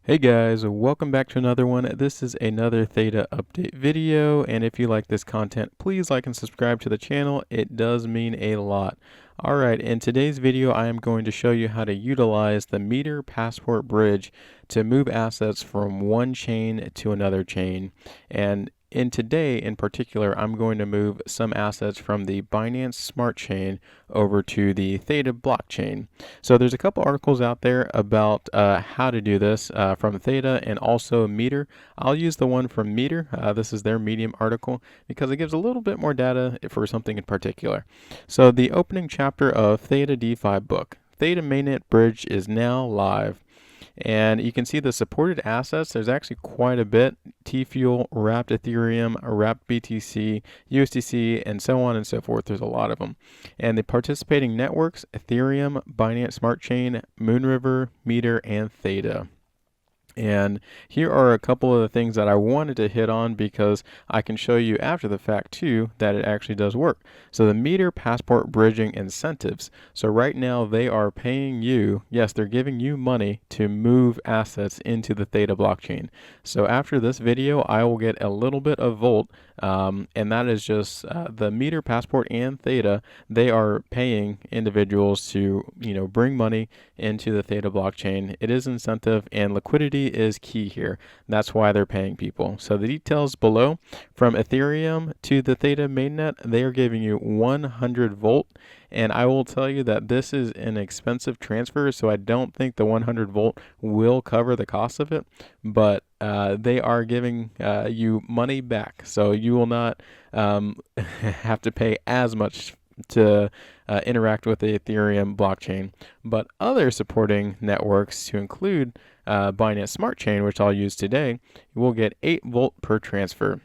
Hey guys, welcome back to another one. This is another Theta update video, and if you like this content, please like and subscribe to the channel. It does mean a lot. Alright, in today's video, I am going to show you how to utilize the Meter Passport Bridge to move assets from one chain to another chain. And in particular, I'm going to move some assets from the Binance Smart Chain over to the Theta blockchain. So there's a couple articles out there about how to do this from Theta and also Meter. I'll use the one from Meter. This is their Medium article because it gives a little bit more data for something in particular. So the opening chapter of Theta DeFi book. Theta mainnet bridge is now live. And you can see the supported assets. There's actually quite a bit. T-Fuel, Wrapped Ethereum, Wrapped BTC, USDC, and so on and so forth. There's a lot of them. And the participating networks, Ethereum, Binance Smart Chain, Moonriver, Meter, and Theta. And here are a couple of the things that I wanted to hit on because I can show you after the fact too that it actually does work. So the Meter Passport Bridging incentives. So right now they are paying you, yes, they're giving you money to move assets into the Theta blockchain. So after this video, I will get a little bit of Volt, and that is just the Meter Passport and Theta. They are paying individuals to, bring money into the Theta blockchain. It is incentive and liquidity is key here. That's why they're paying people. So the details below, from Ethereum to the Theta mainnet, they are giving you 100 Volt. And I will tell you that this is an expensive transfer, so I don't think the 100 Volt will cover the cost of it, but they are giving you money back. So you will not have to pay as much to interact with the Ethereum blockchain. But other supporting networks, to include Binance Smart Chain, which I'll use today, will get 8 Volt per transfer.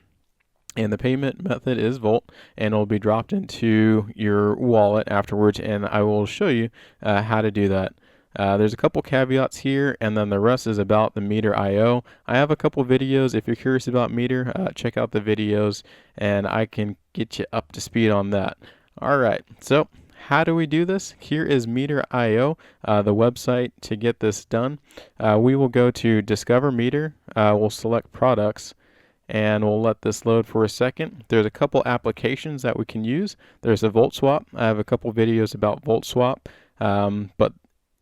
And the payment method is Volt, and it will be dropped into your wallet afterwards, and I will show you how to do that. There's a couple caveats here, and then the rest is about the Meter IO. I have a couple videos. If you're curious about Meter, check out the videos, and I can get you up to speed on that. All right, so how do we do this? Here is Meter IO, the website to get this done. We will go to Discover Meter. We'll select Products, and we'll let this load for a second. There's a couple applications that we can use. There's a Volt Swap. I have a couple videos about Volt Swap, but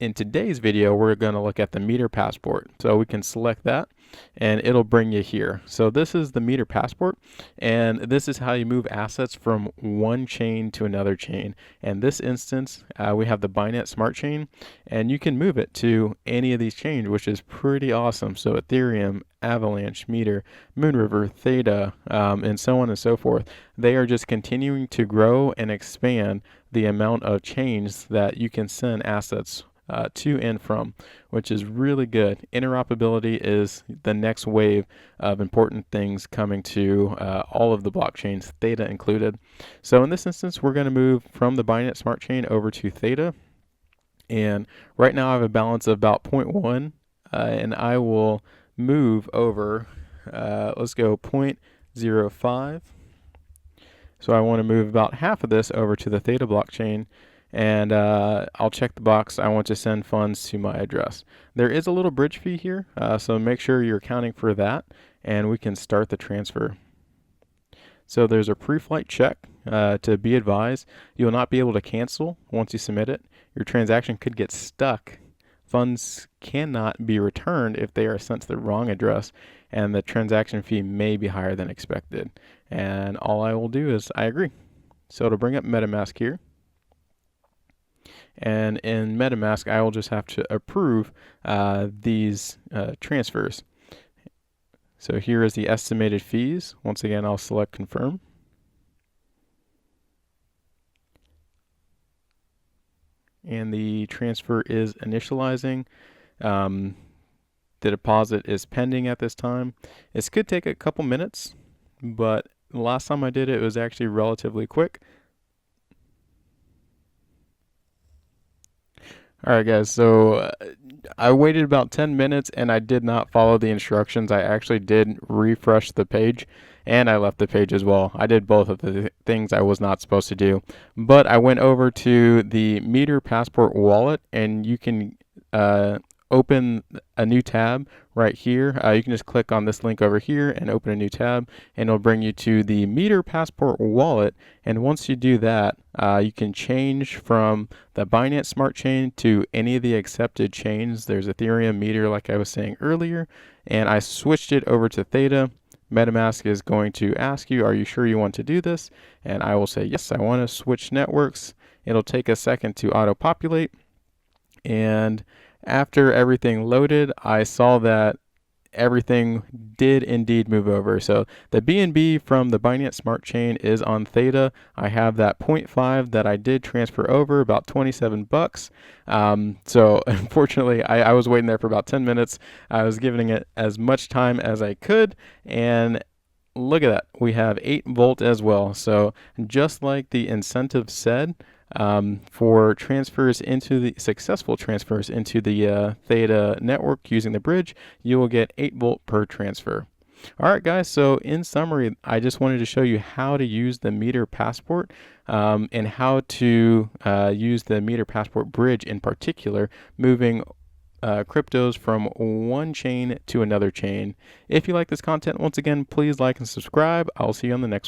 in today's video, we're going to look at the Meter Passport. So we can select that, and it'll bring you here. So this is the Meter Passport, and this is how you move assets from one chain to another chain. In this instance, we have the Binance Smart Chain, and you can move it to any of these chains, which is pretty awesome. So Ethereum, Avalanche, Meter, Moonriver, Theta, and so on and so forth. They are just continuing to grow and expand the amount of chains that you can send assets to and from, which is really good. Interoperability is the next wave of important things coming to all of the blockchains, Theta included. So in this instance, we're going to move from the Binance Smart Chain over to Theta. And right now I have a balance of about 0.1, and I will move over, let's go 0.05. So I want to move about half of this over to the Theta blockchain, and I'll check the box. I want to send funds to my address. There is a little bridge fee here, so make sure you're accounting for that, and we can start the transfer. So there's a pre-flight check. To be advised, you will not be able to cancel once you submit it. Your transaction could get stuck. Funds cannot be returned if they are sent to the wrong address, and the transaction fee may be higher than expected. And all I will do is I agree. So it'll bring up MetaMask here. And in MetaMask, I will just have to approve these transfers. So here is the estimated fees. Once again, I'll select confirm. And the transfer is initializing. The deposit is pending at this time. This could take a couple minutes, but the last time I did it, it was actually relatively quick. All right, guys, so I waited about 10 minutes and I did not follow the instructions. I actually did refresh the page and I left the page as well. I did both of the things I was not supposed to do. But I went over to the Meter Passport wallet, and you can open a new tab right here. You can just click on this link over here and open a new tab, and it'll bring you to the Meter Passport wallet. And once you do that, you can change from the Binance Smart Chain to any of the accepted chains. There's Ethereum, Meter, like I was saying earlier, and I switched it over to Theta. MetaMask is going to ask you, are you sure you want to do this? And I will say, yes, I want to switch networks. It'll take a second to auto-populate. And after everything loaded, I saw that everything did indeed move over. So the BNB from the Binance Smart Chain is on Theta. I have that 0.5 that I did transfer over, about 27 bucks. So unfortunately, I was waiting there for about 10 minutes. I was giving it as much time as I could, and look at that. We have 8 volt as well. So just like the incentive said, for transfers into the successful transfers into the Theta network using the bridge, you will get 8 volt per transfer. All right, guys, so in summary, I just wanted to show you how to use the Meter Passport and how to use the Meter Passport bridge in particular, moving cryptos from one chain to another chain. If you like this content, once again, please like and subscribe. I'll see you on the next one.